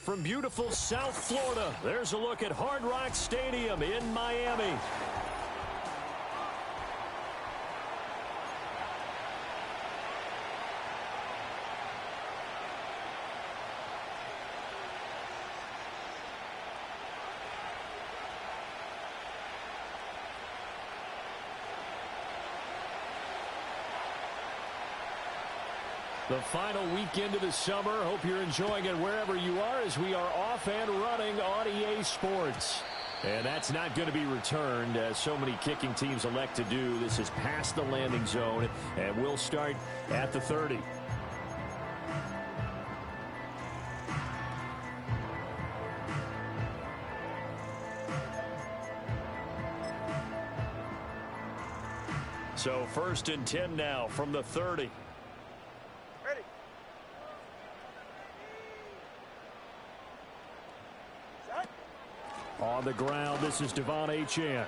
from beautiful South Florida, there's a look at Hard Rock Stadium in Miami. The final weekend of the summer. Hope you're enjoying it wherever you are as we are off and running on EA Sports. And that's not going to be returned, as so many kicking teams elect to do. This is past the landing zone, and we'll start at the 30. So 1st and 10 now from the 30. On the ground, this is Devon Achane.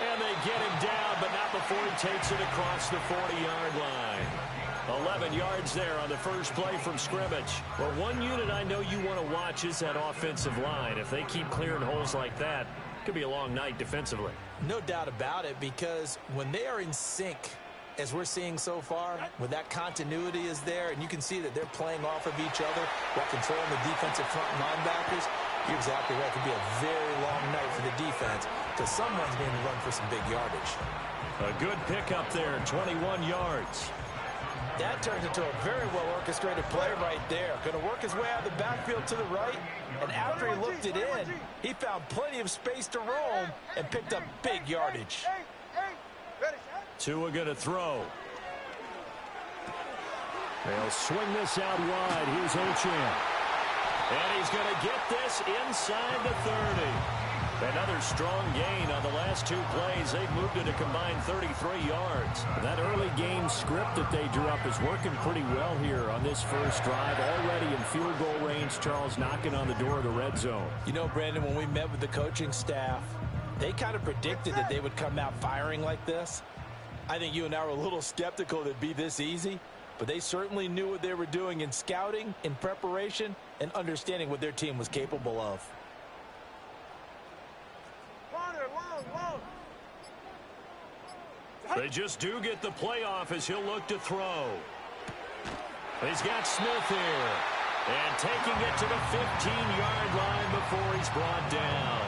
And they get him down, but not before he takes it across the 40-yard line. 11 yards there on the first play from scrimmage. Well, one unit I know you want to watch is that offensive line. If they keep clearing holes like that, it could be a long night defensively. No doubt about it, because when they are in sync, as we're seeing so far, when that continuity is there, and you can see that they're playing off of each other while controlling the defensive front linebackers, you're exactly right. It could be a very long night for the defense because someone's going to run for some big yardage. A good pickup there, 21 yards. That turns into a very well-orchestrated play right there. Going to work his way out of the backfield to the right, and after he looked it in, he found plenty of space to roam and picked up big yardage. Tua going to throw. They'll swing this out wide. Here's Achane. And he's going to get this inside the 30. Another strong gain on the last two plays. They've moved it a combined 33 yards. That early game script that they drew up is working pretty well here on this first drive. Already in field goal range, Charles, knocking on the door of the red zone. You know, Brandon, when we met with the coaching staff, they kind of predicted that they would come out firing like this. I think you and I were a little skeptical that it'd be this easy. But they certainly knew what they were doing in scouting, in preparation, and understanding what their team was capable of. They just do get the playoff as he'll look to throw. He's got Smith here. And taking it to the 15-yard line before he's brought down.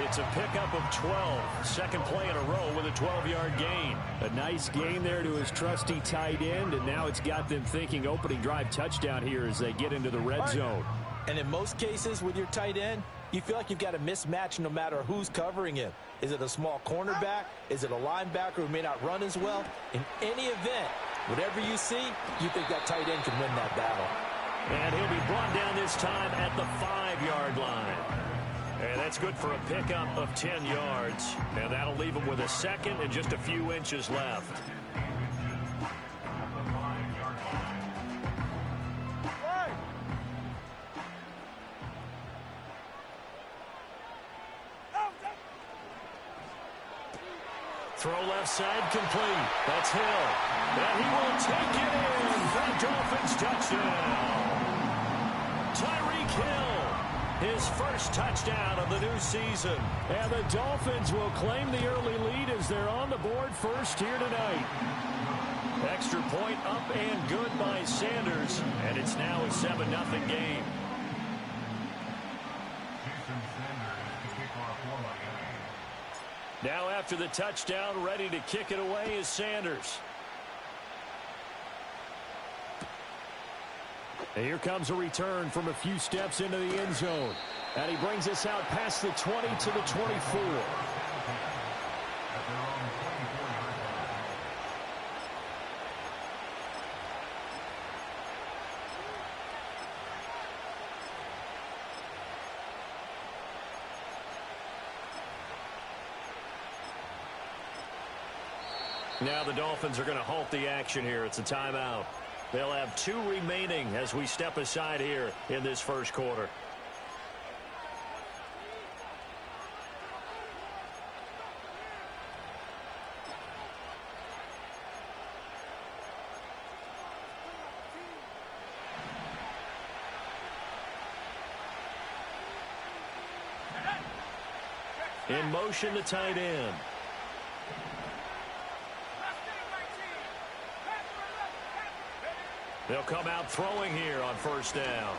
It's a pickup of 12. Second play in a row with a 12-yard gain. A nice gain there to his trusty tight end, and now it's got them thinking opening drive touchdown here as they get into the red zone. And in most cases with your tight end, you feel like you've got a mismatch no matter who's covering him. Is it a small cornerback? Is it a linebacker who may not run as well? In any event, whatever you see, you think that tight end can win that battle. And he'll be brought down this time at the 5-yard line. And that's good for a pickup of 10 yards. And that'll leave him with a second and just a few inches left. Throw left side complete. That's Hill. And he will take it in for a Dolphins touchdown. Tyreek Hill, his first touchdown of the new season. And the Dolphins will claim the early lead as they're on the board first here tonight. Extra point up and good by Sanders. And it's now a 7-0 game. Now after the touchdown, ready to kick it away is Sanders. And here comes a return from a few steps into the end zone. And he brings us out past the 20 to the 24. Now the Dolphins are going to halt the action here. It's a timeout. They'll have 2 remaining as we step aside here in this first quarter. In motion, the tight end. They'll come out throwing here on first down.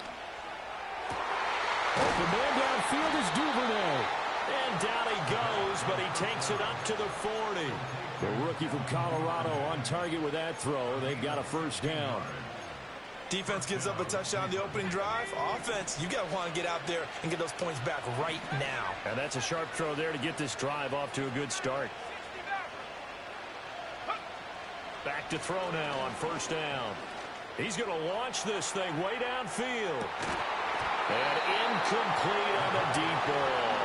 Open man downfield is Duvernay. And down he goes, but he takes it up to the 40. The rookie from Colorado on target with that throw. They've got a first down. Defense gives up a touchdown the opening drive. Offense, you got to want to get out there and get those points back right now. And that's a sharp throw there to get this drive off to a good start. Back to throw now on first down. He's going to launch this thing way downfield. And incomplete on the deep ball.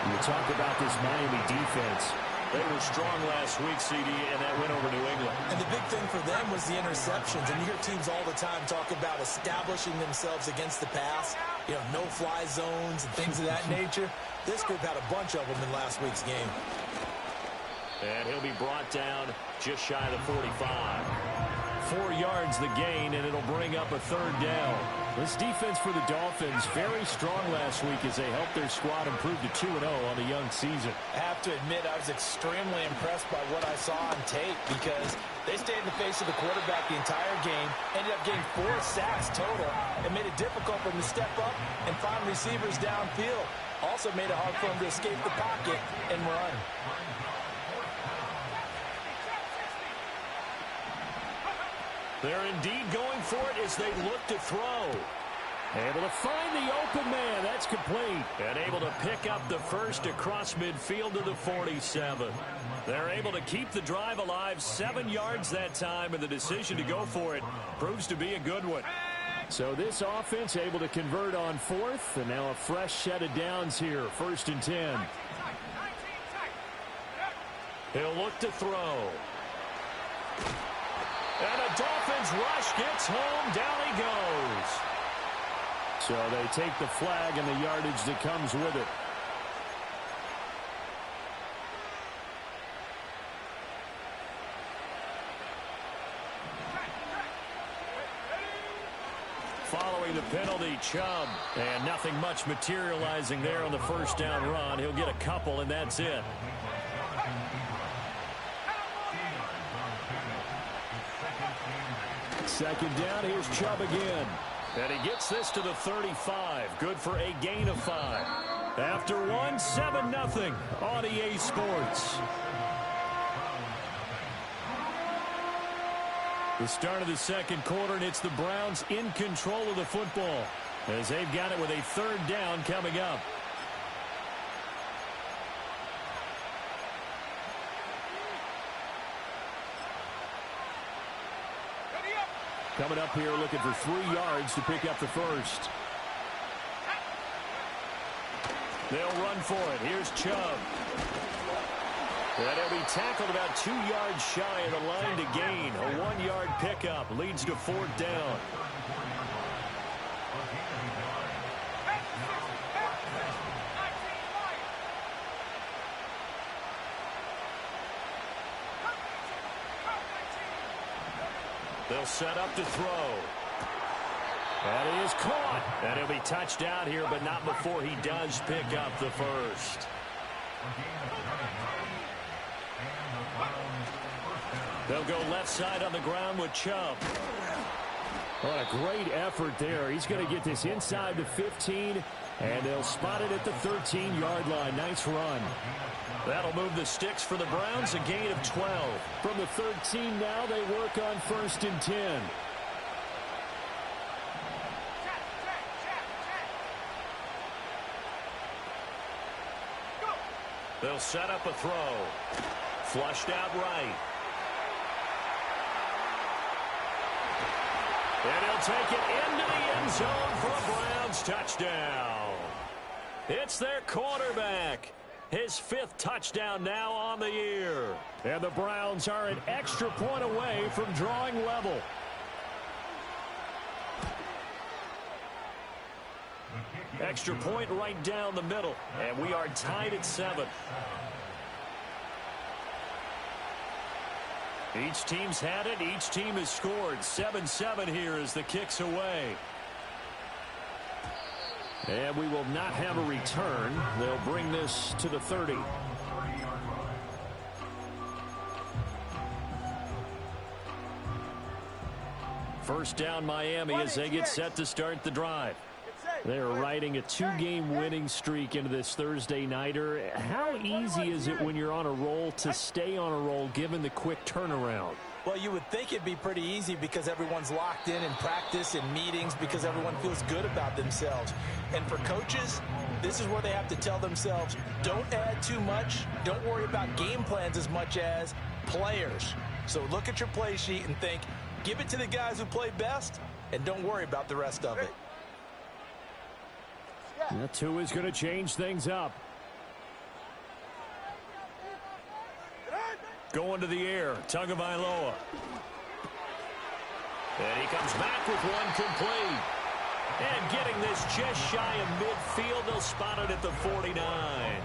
You talk about this Miami defense. They were strong last week, CD, and that went over New England. And the big thing for them was the interceptions. And you hear teams all the time talk about establishing themselves against the pass. You know, no-fly zones and things of that nature. This group had a bunch of them in last week's game. And he'll be brought down just shy of the 45. 4 yards the gain, and it'll bring up a third down. This defense for the Dolphins, very strong last week as they helped their squad improve to 2-0 on the young season. I have to admit, I was extremely impressed by what I saw on tape because they stayed in the face of the quarterback the entire game, ended up getting 4 sacks total, and made it difficult for him to step up and find receivers downfield. Also made it hard for him to escape the pocket and run. They're indeed going for it as they look to throw. Able to find the open man. That's complete. And able to pick up the first across midfield to the 47. They're able to keep the drive alive, 7 yards that time, and the decision to go for it proves to be a good one. So this offense able to convert on fourth, and now a fresh set of downs here, 1st and 10. He'll look to throw. And a Dolphins rush gets home. Down he goes. So they take the flag and the yardage that comes with it. Following the penalty, Chubb. And nothing much materializing there on the first down run. He'll get a couple, and that's it. Second down, here's Chubb again. And he gets this to the 35. Good for a gain of 5. After one, 7-0 on EA Sports. The start of the second quarter, and it's the Browns in control of the football as they've got it with a third down coming up. Coming up here looking for 3 yards to pick up the first. They'll run for it. Here's Chubb. And he'll be tackled about 2 yards shy of the line to gain. A 1-yard pickup leads to 4th down. They'll set up to throw. And he is caught. And he'll be touched down here, but not before he does pick up the first. They'll go left side on the ground with Chubb. What a great effort there. He's going to get this inside the 15, and they'll spot it at the 13-yard line. Nice run. That'll move the sticks for the Browns, a gain of 12. From the 13 now, they work on 1st and 10. They'll set up a throw. Flushed out right. And he'll take it into the end zone for a Browns touchdown. It's their quarterback. His 5th touchdown now on the year. And the Browns are an extra point away from drawing level. Extra point right down the middle. And we are tied at 7. Each team's had it. Each team has scored. 7-7 here as the kick's away. And we will not have a return. They'll bring this to the 30. First down Miami as they get set to start the drive. They're riding a 2-game winning streak into this Thursday nighter. How easy is it when you're on a roll to stay on a roll given the quick turnaround? Well, you would think it'd be pretty easy because everyone's locked in practice and meetings because everyone feels good about themselves. And for coaches, this is where they have to tell themselves, don't add too much. Don't worry about game plans as much as players. So look at your play sheet and think, give it to the guys who play best, and don't worry about the rest of it. That two is going to change things up. Going to the air, Tagovailoa. And he comes back with one complete. And getting this just shy of midfield, they'll spot it at the 49.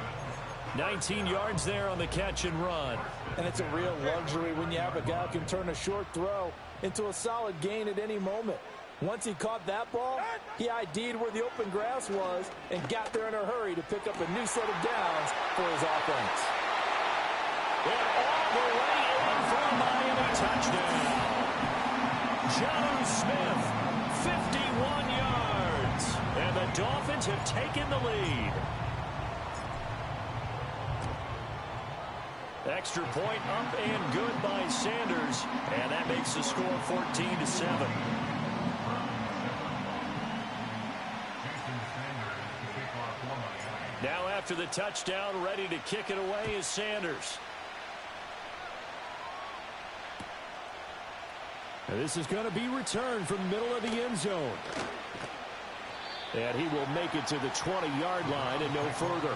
19 yards there on the catch and run. And it's a real luxury when you have a guy who can turn a short throw into a solid gain at any moment. Once he caught that ball, he ID'd where the open grass was and got there in a hurry to pick up a new set of downs for his offense. And all the way in for a Miami touchdown. Jonnu Smith, 51 yards. And the Dolphins have taken the lead. Extra point up and good by Sanders. And that makes the score 14-7. Now after the touchdown, ready to kick it away is Sanders. And this is going to be returned from the middle of the end zone. And he will make it to the 20-yard line and no further.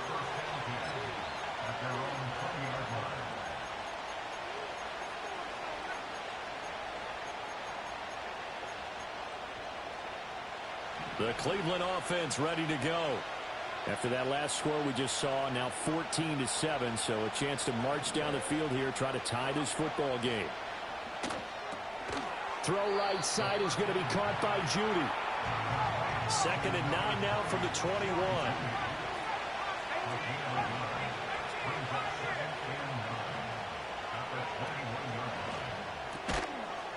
The Cleveland offense ready to go. After that last score we just saw, now 14-7, so a chance to march down the field here, try to tie this football game. Throw right side is going to be caught by Judy. 2nd and 9 now from the 21.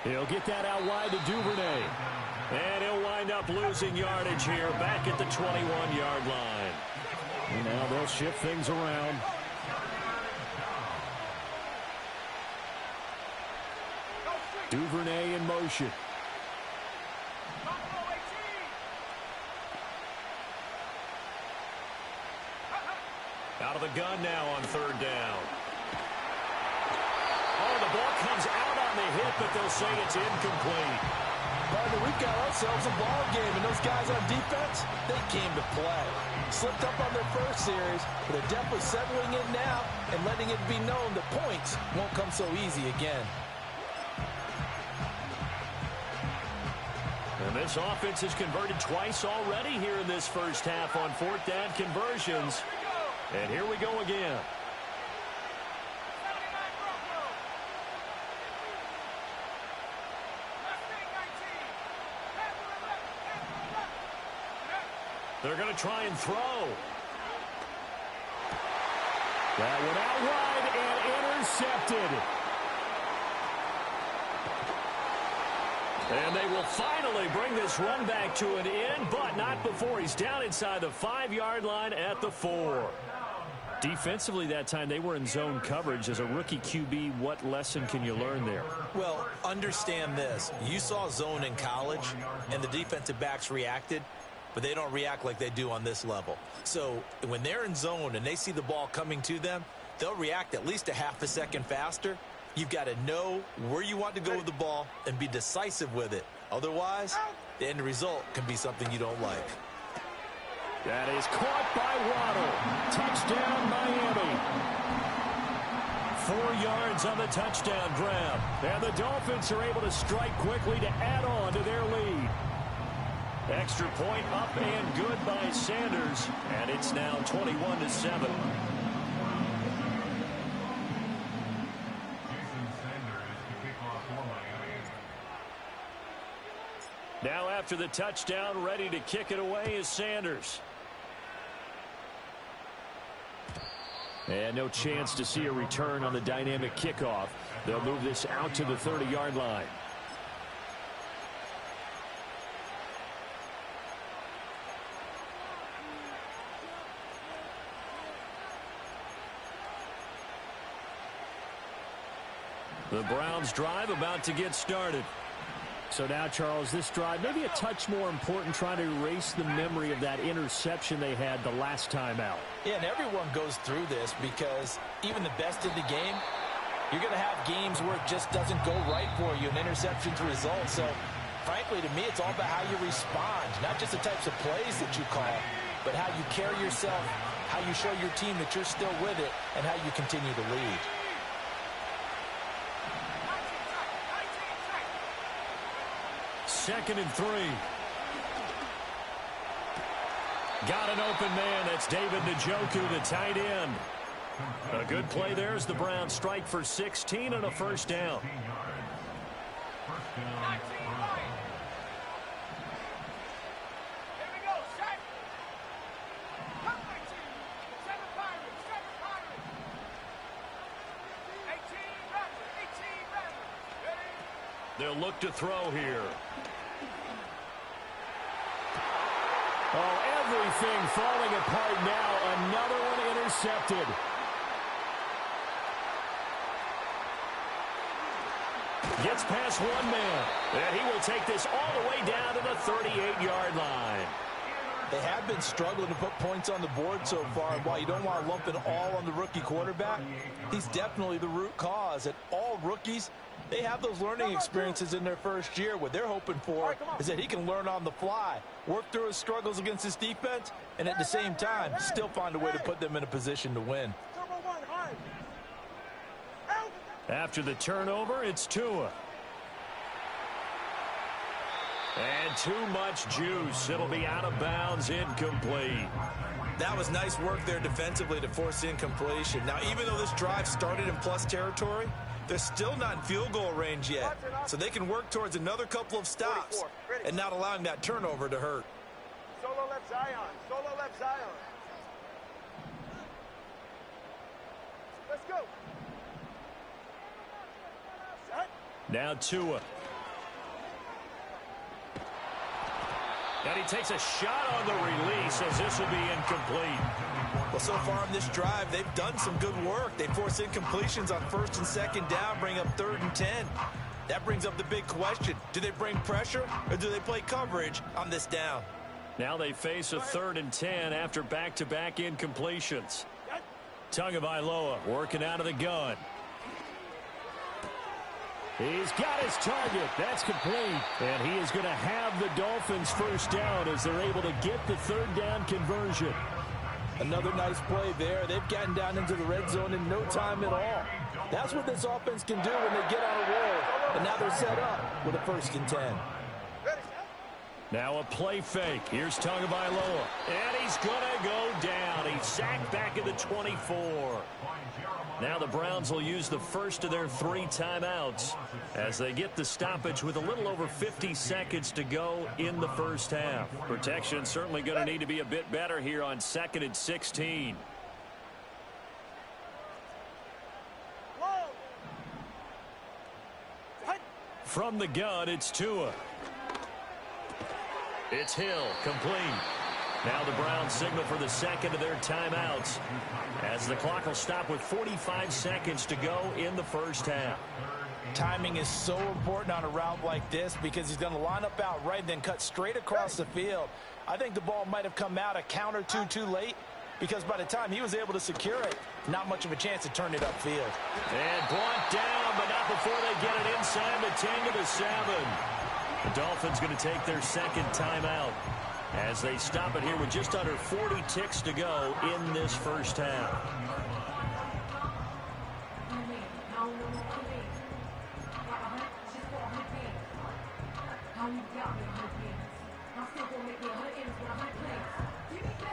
He'll get that out wide to Duvernay. And he'll wind up losing yardage here back at the 21-yard line. And now they'll shift things around. Duvernay in motion. Out of the gun now on 3rd down. Oh, the ball comes out on the hit, but they'll say it's incomplete. Partner, we've got ourselves a ball game, and those guys on defense, they came to play. Slipped up on their first series, but they're definitely settling in now and letting it be known that points won't come so easy again. And this offense has converted twice already here in this first half on 4th down conversions. And here we go again. They're going to try and throw. That one out wide and intercepted. And they will finally bring this run back to an end, but not before he's down inside the 5-yard line at the 4. Defensively that time, they were in zone coverage. As a rookie QB, what lesson can you learn there? Well, understand this. You saw zone in college, and the defensive backs reacted, but they don't react like they do on this level. So when they're in zone and they see the ball coming to them, they'll react at least a half a second faster. You've got to know where you want to go with the ball and be decisive with it. Otherwise, the end result can be something you don't like. That is caught by Waddle. Touchdown, Miami. 4 yards on the touchdown grab. And the Dolphins are able to strike quickly to add on to their lead. Extra point up and good by Sanders. And it's now 21-7. Now after the touchdown, ready to kick it away is Sanders. And no chance to see a return on the dynamic kickoff. They'll move this out to the 30-yard line. The Browns drive about to get started. So now, Charles, this drive maybe a touch more important, trying to erase the memory of that interception they had the last time out. Yeah, and everyone goes through this because even the best in the game, you're going to have games where it just doesn't go right for you, and interceptions result. So, frankly, to me, it's all about how you respond, not just the types of plays that you call, but how you carry yourself, how you show your team that you're still with it, and how you continue to lead. Second and 3. Got an open man. That's David Njoku, the tight end. A good play there as the Browns strike for 16 and a first down. They'll look to throw here. Oh, everything falling apart now. Another one intercepted. Gets past one man. And he will take this all the way down to the 38-yard line. They have been struggling to put points on the board so far. And while you don't want to lump it all on the rookie quarterback, he's definitely the root cause. And all rookies, they have those learning experiences in their first year. What they're hoping for is that he can learn on the fly, work through his struggles against his defense, and at the same time, still find a way to put them in a position to win. After the turnover, it's Tua. And too much juice. It'll be out of bounds, incomplete. That was nice work there defensively to force incompletion. Now, even though this drive started in plus territory, they're still not in field goal range yet. So they can work towards another couple of stops and not allowing that turnover to hurt. Solo left Zion. Solo left Zion. Let's go. Now Tua. And he takes a shot on the release as this will be incomplete. Well, so far on this drive, they've done some good work. They force incompletions on first and second down, bring up 3rd and 10. That brings up the big question. Do they bring pressure or do they play coverage on this down? Now they face a 3rd and 10 after back-to-back incompletions. Tagovailoa working out of the gun. He's got his target. That's complete. And he is going to have the Dolphins first down as they're able to get the 3rd down conversion. Another nice play there. They've gotten down into the red zone in no time at all. That's what this offense can do when they get on a roll. And now they're set up with a 1st and 10. Now a play fake. Here's Tagovailoa. And he's going to go down. He's sacked back at the 24. Now the Browns will use the first of their 3 timeouts as they get the stoppage with a little over 50 seconds to go in the first half. Protection certainly going to need to be a bit better here on 2nd and 16. From the gun, it's Tua. It's Hill, complete. Now the Browns signal for the second of their timeouts as the clock will stop with 45 seconds to go in the first half. Timing is so important on a route like this because he's going to line up out right and then cut straight across the field. I think the ball might have come out a count or two too late because by the time he was able to secure it, not much of a chance to turn it upfield. And brought down, but not before they get it inside the 10 to the 7. The Dolphins going to take their second timeout as they stop it here with just under 40 ticks to go in this first half.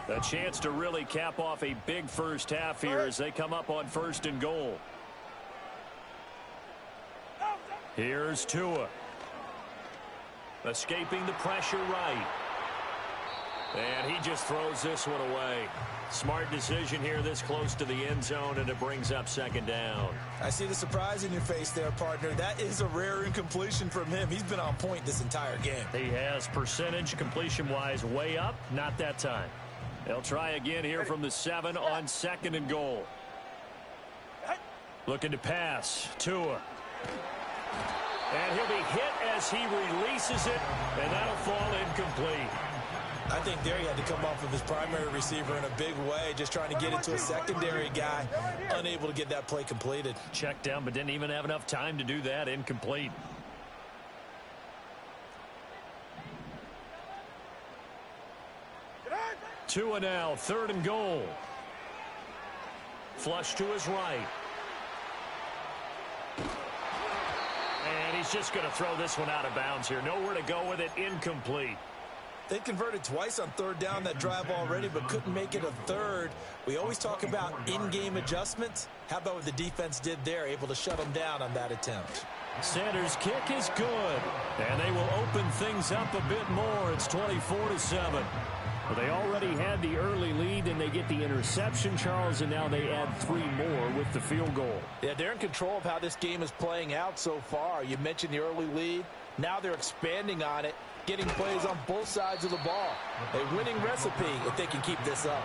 A chance to really cap off a big first half here as they come up on 1st and goal. Here's Tua. Escaping the pressure right. And he just throws this one away. Smart decision here this close to the end zone, and it brings up second down. I see the surprise in your face there, partner. That is a rare incompletion from him. He's been on point this entire game. He has percentage completion-wise way up, not that time. They'll try again here from the 7 on 2nd and goal. Looking to pass. Tua. And he'll be hit as he releases it, and that'll fall incomplete. I think there he had to come off of his primary receiver in a big way, just trying to get it to a secondary guy, unable to get that play completed. Checked down, but didn't even have enough time to do that. Incomplete. Tua now, 3rd and goal. Flush to his right. And he's just going to throw this one out of bounds here. Nowhere to go with it. Incomplete. They converted twice on 3rd down that drive already, but couldn't make it a 3rd. We always talk about in-game adjustments. How about what the defense did there, able to shut them down on that attempt? Sanders' kick is good, and they will open things up a bit more. It's 24-7. Well, they already had the early lead, and they get the interception, Charles, and now they add 3 more with the field goal. Yeah, they're in control of how this game is playing out so far. You mentioned the early lead. Now they're expanding on it, getting plays on both sides of the ball. A winning recipe if they can keep this up.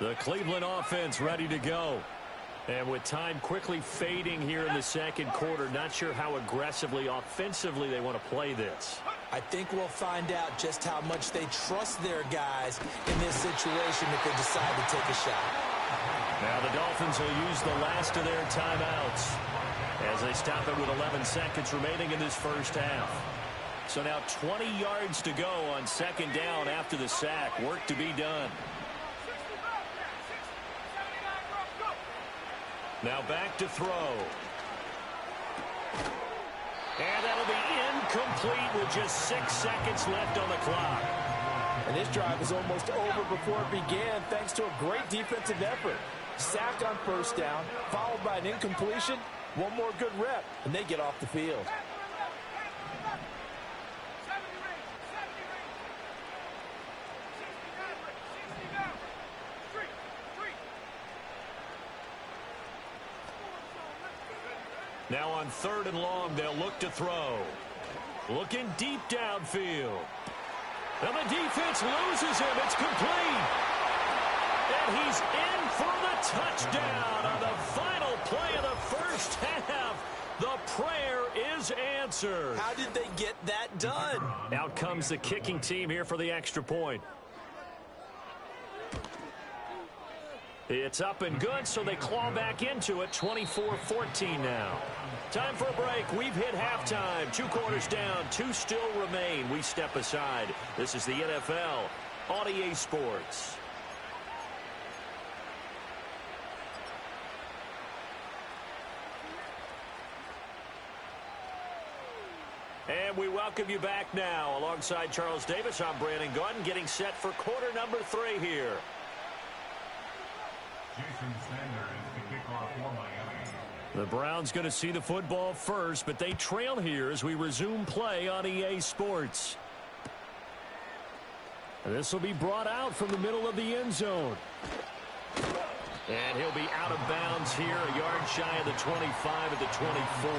The Cleveland offense ready to go. And with time quickly fading here in the second quarter, not sure how aggressively, offensively they want to play this. I think we'll find out just how much they trust their guys in this situation if they decide to take a shot. Now the Dolphins will use the last of their timeouts as they stop it with 11 seconds remaining in this first half. So now 20 yards to go on 2nd down after the sack. Work to be done. Now back to throw. And that'll be incomplete with just 6 seconds left on the clock. And this drive was almost over before it began thanks to a great defensive effort. Sack on 1st down, followed by an incompletion. One more good rep, and they get off the field. Now on 3rd and long, they'll look to throw. Looking deep downfield. And the defense loses him. It's complete. And he's in for the touchdown on the final play of the first half. The prayer is answered. How did they get that done? Out comes the kicking team here for the extra point. It's up and good, so they claw back into it. 24-14 now. Time for a break. We've hit halftime. 2 quarters down. 2 still remain. We step aside. This is the NFL on EA Sports. And we welcome you back now. Alongside Charles Davis, I'm Brandon Gordon, getting set for quarter number 3 here. The Browns going to see the football first, but they trail here as we resume play on EA Sports. And this will be brought out from the middle of the end zone. And he'll be out of bounds here, a yard shy of the 25 at the 24.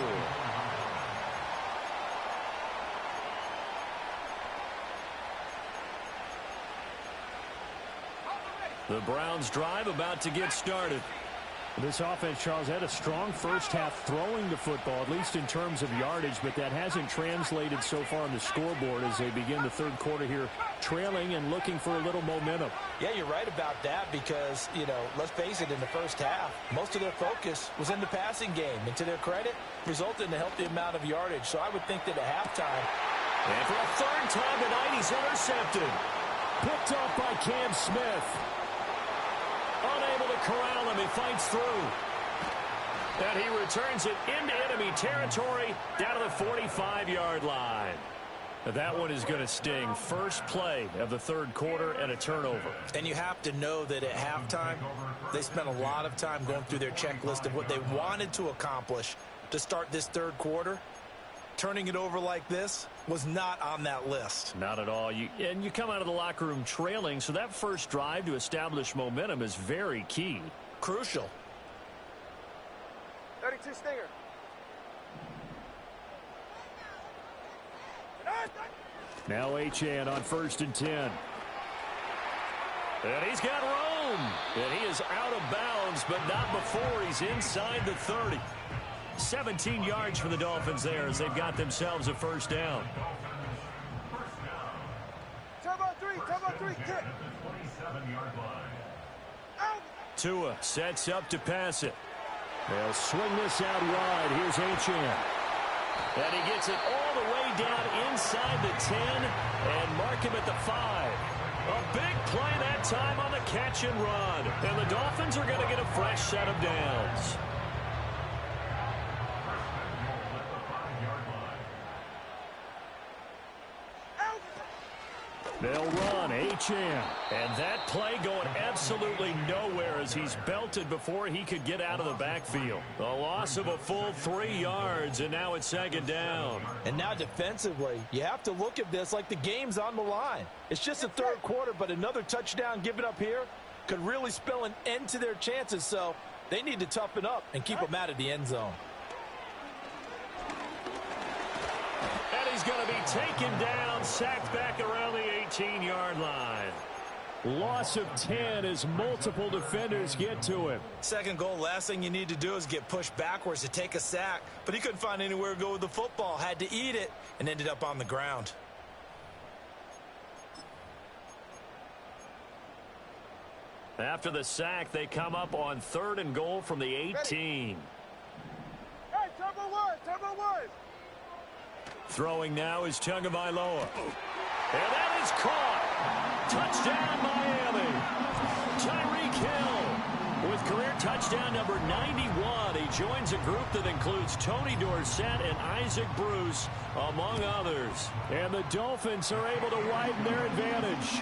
The Browns drive about to get started. This offense, Charles, had a strong first half throwing the football, at least in terms of yardage, but that hasn't translated so far on the scoreboard as they begin the 3rd quarter here, trailing and looking for a little momentum. Yeah, you're right about that because, you know, let's face it, in the first half, most of their focus was in the passing game. And to their credit, resulted in a healthy amount of yardage. So I would think that at halftime. And for a 3rd time tonight, he's intercepted. Picked off by Cam Smith. Unable to corral him, he fights through. And he returns it into enemy territory down to the 45-yard line. That one is going to sting. First play of the third quarter and a turnover. And you have to know that at halftime, they spent a lot of time going through their checklist of what they wanted to accomplish to start this third quarter. Turning it over like this was not on that list. Not at all. And you come out of the locker room trailing, so that first drive to establish momentum is very key. Crucial. 32 stinger. Now Achane on 1st and 10. And he's got room. And he is out of bounds, but not before he's inside the 30. 17 yards for the Dolphins there as they've got themselves a first down. Turbo 3, kick. Out. Tua sets up to pass it. They'll swing this out wide. Here's Achane. And he gets it all the way down inside the 10 and mark him at the 5. A big play that time on the catch and run. And the Dolphins are going to get a fresh set of downs. They'll run Achane. And that play going absolutely nowhere as he's belted before he could get out of the backfield. A loss of a full 3 yards, and now it's 2nd down. And now defensively, you have to look at this like the game's on the line. It's just the third quarter, but another touchdown given up here could really spell an end to their chances, so they need to toughen up and keep them out of the end zone. And he's going to be taken down, sacked back around the 18-yard line. Loss of 10 as multiple defenders get to him. Second goal, last thing you need to do is get pushed backwards to take a sack. But he couldn't find anywhere to go with the football, had to eat it, and ended up on the ground. After the sack, they come up on 3rd and goal from the 18. Hey, turbo 1. Throwing now is Tagovailoa. And that is caught. Touchdown, Miami. Tyreek Hill with career touchdown number 91. He joins a group that includes Tony Dorsett and Isaac Bruce, among others. And the Dolphins are able to widen their advantage.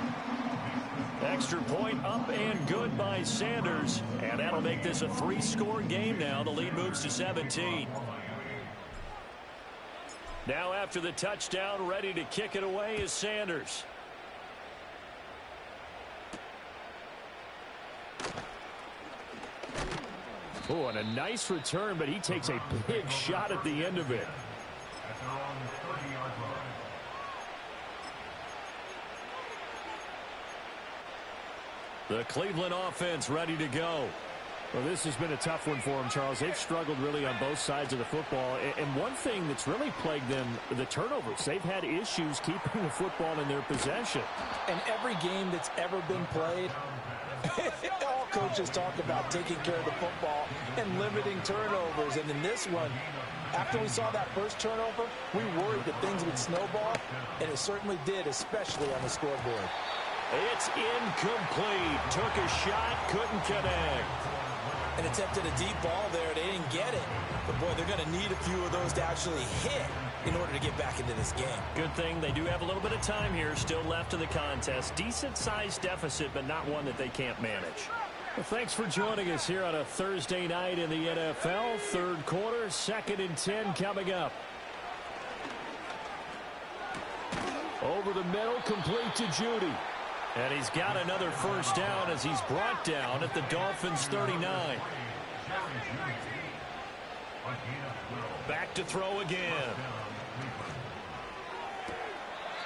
Extra point up and good by Sanders. And that'll make this a 3-score game now. The lead moves to 17. Now after the touchdown, ready to kick it away is Sanders. Oh, and a nice return, but he takes a big shot at the end of it. The Cleveland offense ready to go. Well, this has been a tough one for them, Charles. They've struggled really on both sides of the football. And one thing that's really plagued them, the turnovers. They've had issues keeping the football in their possession. And every game that's ever been played, all coaches talk about taking care of the football and limiting turnovers. And in this one, after we saw that first turnover, we worried that things would snowball, and it certainly did, especially on the scoreboard. It's incomplete. Took a shot, couldn't connect. And attempted a deep ball there. They didn't get it. But, boy, they're going to need a few of those to actually hit in order to get back into this game. Good thing they do have a little bit of time here still left in the contest. Decent-sized deficit, but not one that they can't manage. Well, thanks for joining us here on a Thursday night in the NFL. Third quarter, 2nd and 10 coming up. Over the middle, complete to Judy. And he's got another first down as he's brought down at the Dolphins' 39. Back to throw again.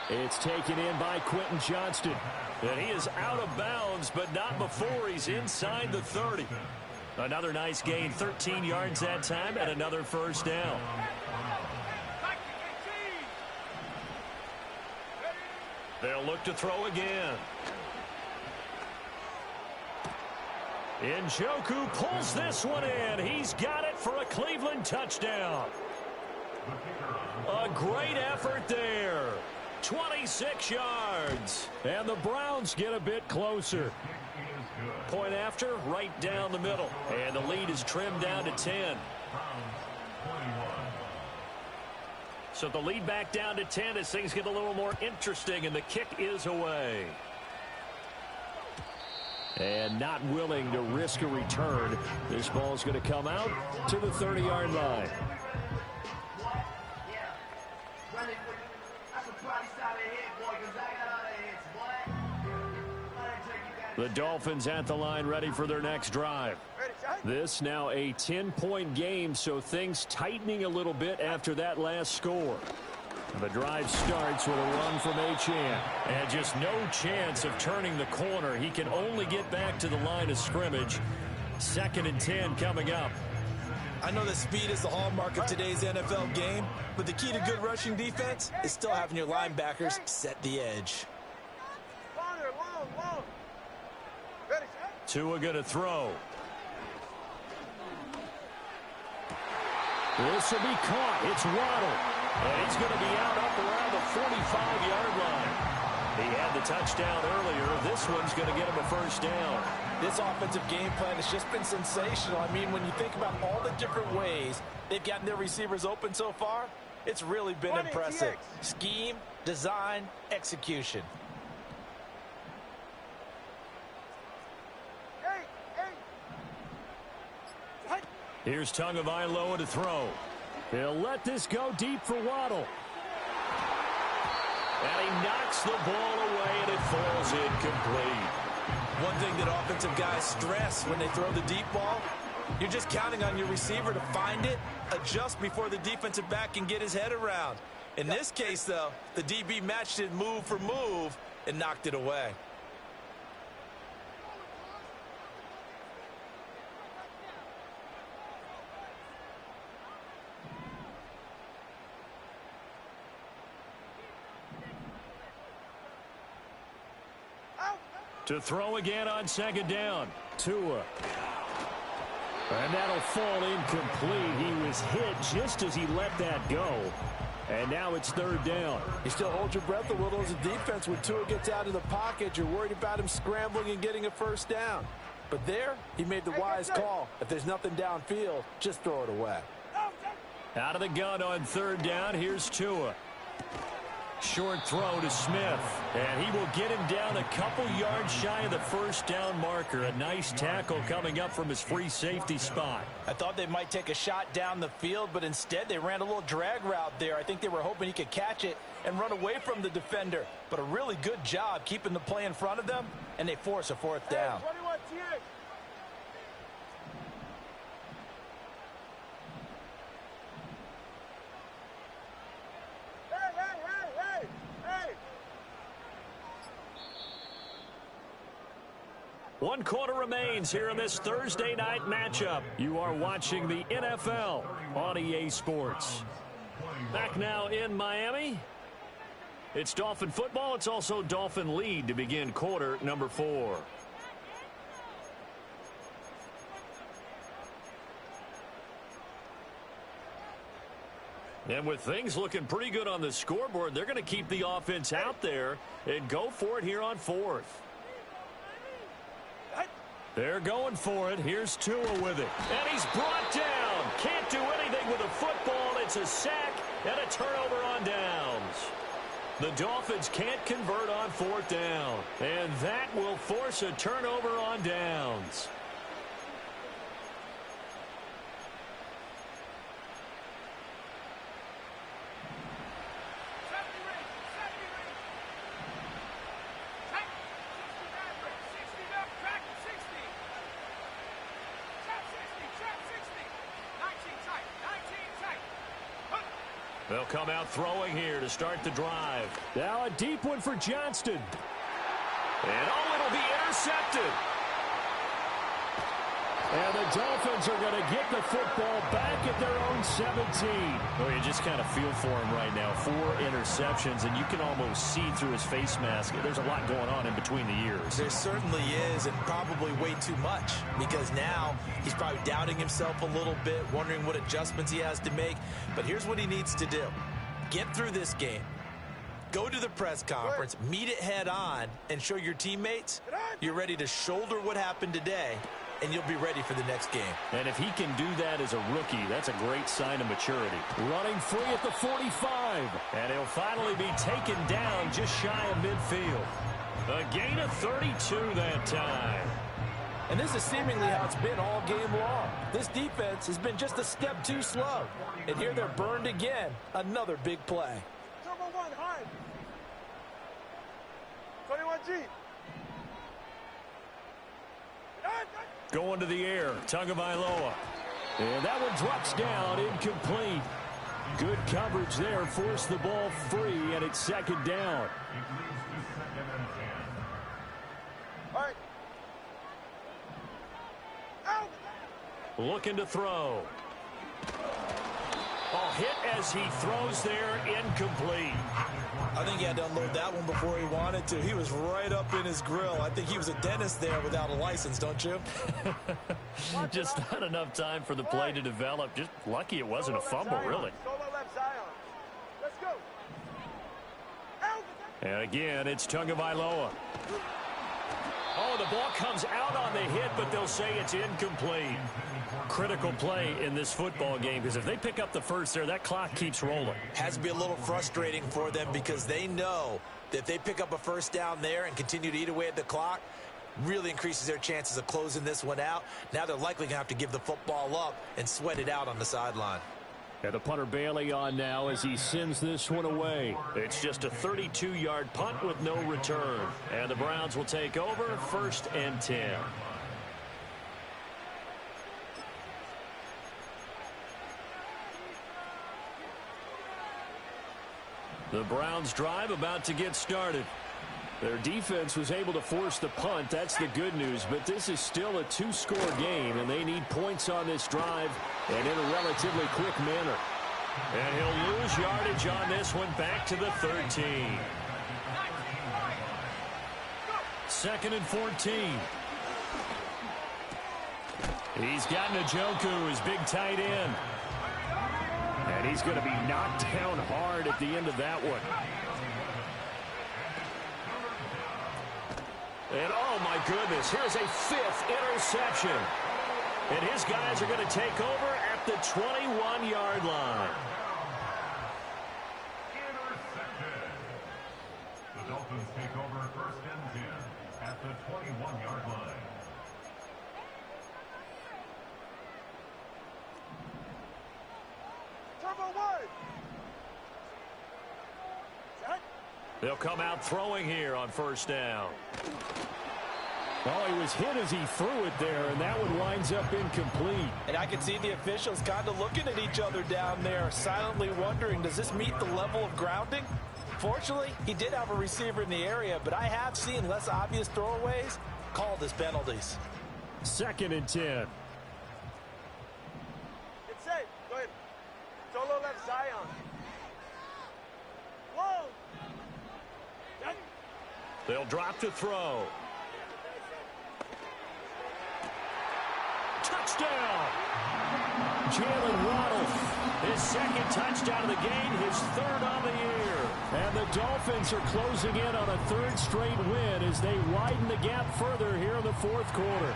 It's taken in by Quentin Johnston. And he is out of bounds, but not before he's inside the 30. Another nice gain, 13 yards that time, and another first down. They'll look to throw again. Njoku pulls this one in. He's got it for a Cleveland touchdown. A great effort there. 26 yards. And the Browns get a bit closer. Point after, right down the middle. And the lead is trimmed down to 10. So the lead back down to 10 as things get a little more interesting, and the kick is away. And not willing to risk a return. This ball's going to come out to the 30-yard line. The Dolphins at the line, ready for their next drive. This now a 10-point game, so things tightening a little bit after that last score. The drive starts with a run from Achane. And just no chance of turning the corner. He can only get back to the line of scrimmage. 2nd and 10 coming up. I know that speed is the hallmark of today's NFL game, but the key to good rushing defense is still having your linebackers set the edge. Tua going to throw. This will be caught. It's Waddle. And he's going to be out up around the 45-yard line. He had the touchdown earlier. This one's going to get him a first down. This offensive game plan has just been sensational. I mean, when you think about all the different ways they've gotten their receivers open so far, it's really been impressive. Scheme, design, execution. Here's Tagovailoa to throw. He'll let this go deep for Waddle. And he knocks the ball away, and it falls incomplete. One thing that offensive guys stress when they throw the deep ball, you're just counting on your receiver to find it, adjust before the defensive back can get his head around. In this case, though, the DB matched it move for move and knocked it away. To throw again on 2nd down. Tua. And that'll fall incomplete. He was hit just as he let that go. And now it's 3rd down. You still hold your breath a little as a defense when Tua gets out of the pocket. You're worried about him scrambling and getting a first down. But there, he made the wise call. If there's nothing downfield, just throw it away. Out of the gun on 3rd down. Here's Tua. Short throw to Smith. And he will get him down a couple yards shy of the first down marker. A nice tackle coming up from his free safety spot. I thought they might take a shot down the field, but instead they ran a little drag route there. I think they were hoping he could catch it and run away from the defender. But a really good job keeping the play in front of them, and they force a 4th down. One quarter remains here in this Thursday night matchup. You are watching the NFL on EA Sports. Back now in Miami. It's Dolphin football. It's also Dolphin lead to begin quarter number 4. And with things looking pretty good on the scoreboard, they're going to keep the offense out there and go for it here on 4th. They're going for it. Here's Tua with it. And he's brought down. Can't do anything with a football. It's a sack and a turnover on downs. The Dolphins can't convert on 4th down. And that will force a turnover on downs. They'll come out throwing here to start the drive. Now a deep one for Johnston. And it'll be intercepted. And the Dolphins are going to get the football back at their own 17. Well, you just kind of feel for him right now. 4 interceptions, and you can almost see through his face mask. There's a lot going on in between the ears. There certainly is, and probably way too much, because now he's probably doubting himself a little bit, wondering what adjustments he has to make. But here's what he needs to do. Get through this game. Go to the press conference, meet it head on, and show your teammates you're ready to shoulder what happened today and you'll be ready for the next game. And if he can do that as a rookie, that's a great sign of maturity. Running free at the 45. And he'll finally be taken down just shy of midfield. A gain of 32 that time. And this is seemingly how it's been all game long. This defense has been just a step too slow. And here they're burned again. Another big play. Number 1, high. 21G. Going to the air, Tagovailoa. And that one drops down, incomplete. Good coverage there, forced the ball free, and it's second down. All right. Out. Looking to throw. Oh, hit as he throws there, incomplete. I think he had to unload that one before he wanted to. He was right up in his grill. I think he was a dentist there without a license, don't you? Just not enough time for the play to develop. Just lucky it wasn't a fumble, really. Solo left Zion. Let's go. Out. And again, it's Tagovailoa. Oh, the ball comes out on the hit, but they'll say it's incomplete. Critical play in this football game, because if they pick up the first there, that clock keeps rolling. Has to be a little frustrating for them because they know that if they pick up a first down there and continue to eat away at the clock, really increases their chances of closing this one out. Now they're likely going to have to give the football up and sweat it out on the sideline. And the punter Bailey on now as he sends this one away. It's just a 32-yard punt with no return. And the Browns will take over, 1st and 10. The Browns drive about to get started. Their defense was able to force the punt. That's the good news. But this is still a 2-score game, and they need points on this drive and in a relatively quick manner. And he'll lose yardage on this one, back to the 13. 2nd and 14. He's got Njoku, his big tight end. And he's going to be knocked down hard at the end of that one. And oh my goodness, here's a 5th interception. And his guys are going to take over at the 21-yard line. Interception. The Dolphins take over 1st and 10 at the 21-yard line. Turbo 1. Set. They'll come out throwing here on 1st down. Oh, he was hit as he threw it there, and that one winds up incomplete. And I can see the officials kind of looking at each other down there, silently wondering, does this meet the level of grounding? Fortunately, he did have a receiver in the area, but I have seen less obvious throwaways called as penalties. 2nd and 10. It's safe. Go ahead. Solo left Zion. Whoa. Set. They'll drop to throw. Touchdown! Jalen Waddle. His 2nd touchdown of the game, his 3rd on the year. And the Dolphins are closing in on a 3rd straight win as they widen the gap further here in the 4th quarter.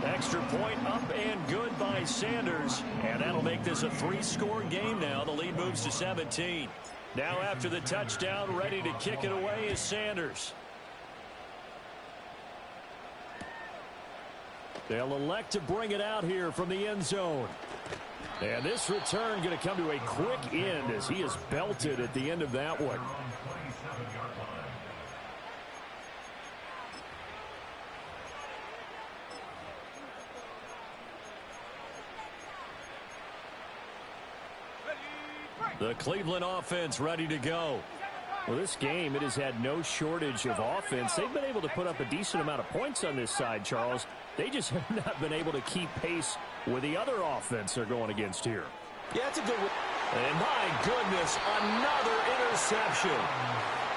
Extra point up and good by Sanders. And that'll make this a 3-score game now. The lead moves to 17. Now after the touchdown, ready to kick it away is Sanders. They'll elect to bring it out here from the end zone. And this return going to come to a quick end as he is belted at the end of that one. The Cleveland offense ready to go. Well, this game, it has had no shortage of offense. They've been able to put up a decent amount of points on this side, Charles. They just have not been able to keep pace with the other offense they're going against here. Yeah, it's a good one. And my goodness, another interception.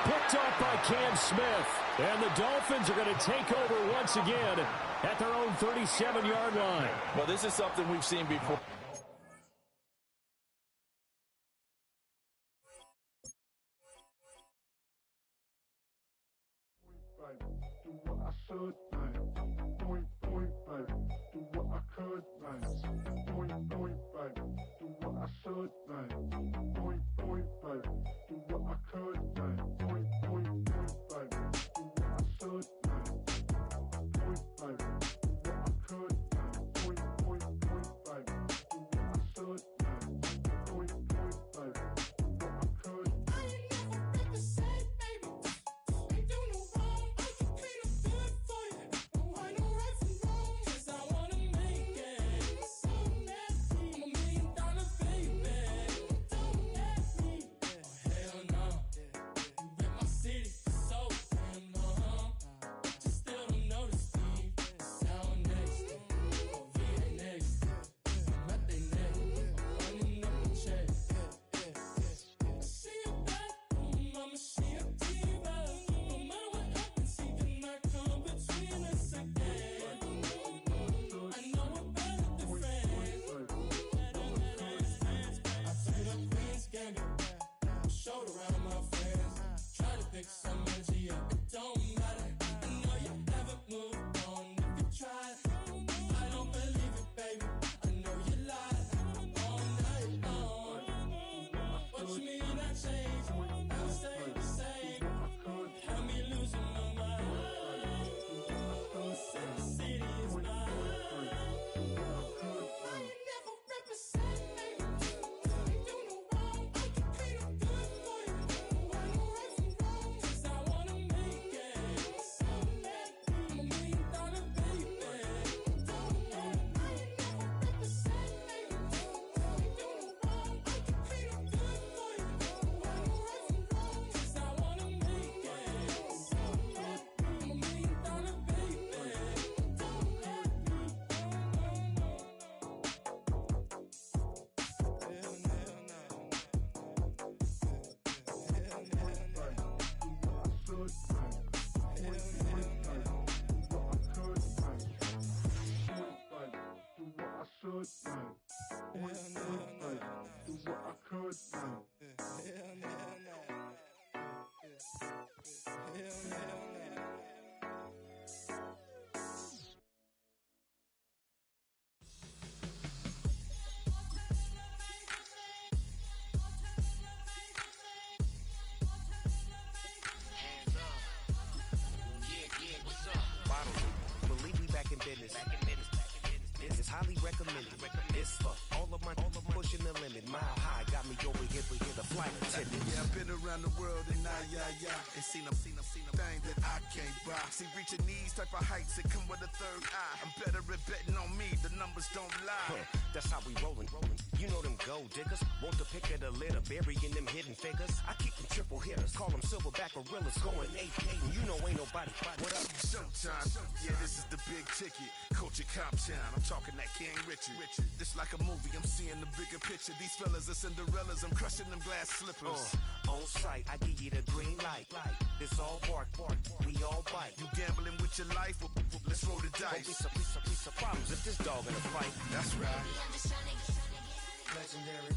Picked off by Cam Smith. And the Dolphins are going to take over once again at their own 37-yard line. Well, this is something we've seen before. Do what I should think. Point, baby. I should, man. Point, baby. Do what I could, man. Point, baby. Do what I should, man. Point, baby. Do what I could, man. Point, baby. Do what I should, man. Point, baby. Do what I could. I ain't never represent, baby. Ain't do no wrong. I can clean up good for you. No, I know right from wrong. 'Cause I wanna make it. So nasty. I'm $1 million baby. Don't ask me. Oh, hell no. You rip my city so damn long. But you still don't notice me. Sound next. Or VA next. I'm at they neck. I'm running up a check. See you back, mama, she a diva. No matter what happens, she cannot come between us again. I know we're better than friends. I played up Queen's Gambit, showed around my friends. Try to pick some energy up, it don't matter. I know you haven't moved on if you tried. I don't believe it, baby. I know you lied all night long. What you mean I changed? I stay the same. Had me losing my mind. Sin City is mine. I ain't never represent, baby. Ain't do no wrong. I can clean up good for you. I know right from wrong. 'Cause I wanna make it. So mad. I'm $1 million baby. Don't let me. I ain't never represent, baby. Ain't do no wrong. I can clean up good for you. I know right from wrong. 'Cause I wanna make it. So mad. I'm $1 million baby. Don't let me. Believe we back in business. This is highly recommended. This for all of my pushing the limit. Mile high got me over here for the flight attendant. Yeah, I've been around the world and and seen them things that I can't buy. See, reaching these type of heights, it come with a third eye. I'm better at betting on me, the numbers don't lie. That's how we rollin'. You know them gold diggers. Want the pick of the litter, burying them hidden figures. I keep them triple hitters, call them silverback gorillas, going 8-8. And you know ain't nobody. What up? Showtime, yeah, this is the big ticket. Culture Cop Town, I'm talking that King Richard. This like a movie, I'm seeing the bigger picture. These fellas are Cinderellas, I'm crushing them glass slippers. On sight, I give you the green light. This all bark, we all bite. You gambling with your life? Let's roll the dice. Don't be piece of problems if this dog in a fight. That's right. I'm just trying to get Legendary.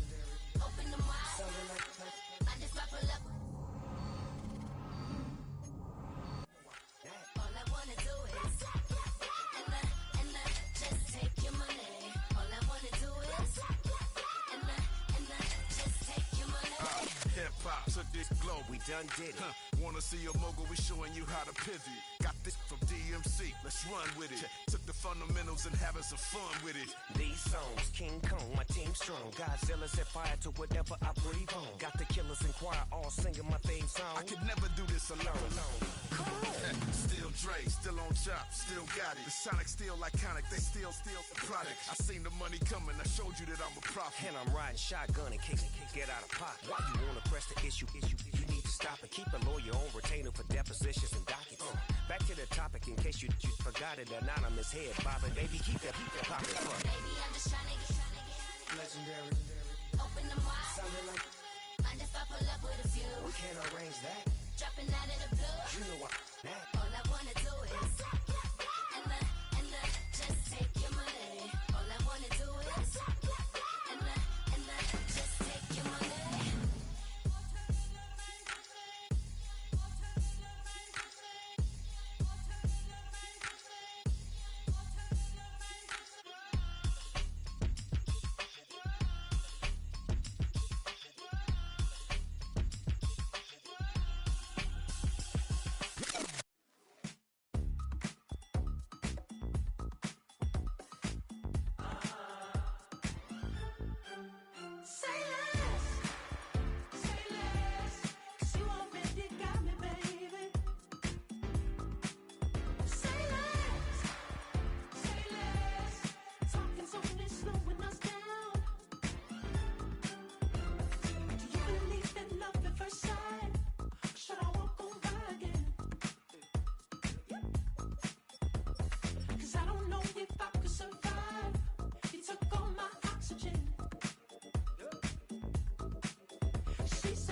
open the wide. Sounding like I just might pull up. All I wanna do is and just take your money. All I wanna do is and just take your money. Hip hop took this globe. we done did it. Wanna see a mogul? We showing you how to pivot. Got this from DMC. Let's run with it. Took the fundamentals and having some fun with it. These songs, King Kong, my team strong. Godzilla set fire to whatever I breathe on. Got the killers in choir all singing my theme song. I could never do this alone. Still Dre, still on top, still got it. The Sonic still iconic, they still the product. I seen the money coming, I showed you that I'm a prophet. And I'm riding shotgun in case get out of pocket. Why you wanna press the issue? You need to stop and keep a lawyer on retainer for depositions and dockets. Back to the topic in case you forgot it. Anonymous head bobbing, baby, keep that pocket front. Baby, I'm just trying to get Legendary, open them wide. sounding like Mind if I pull up with a few? we can't arrange that. Dropping out of the blue. You know what? That. All I wanna do is and just take your money. All I wanna do is and just take your money.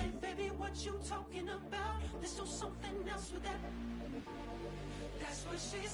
like, baby, what you talking about? There's still something else with that. That's what she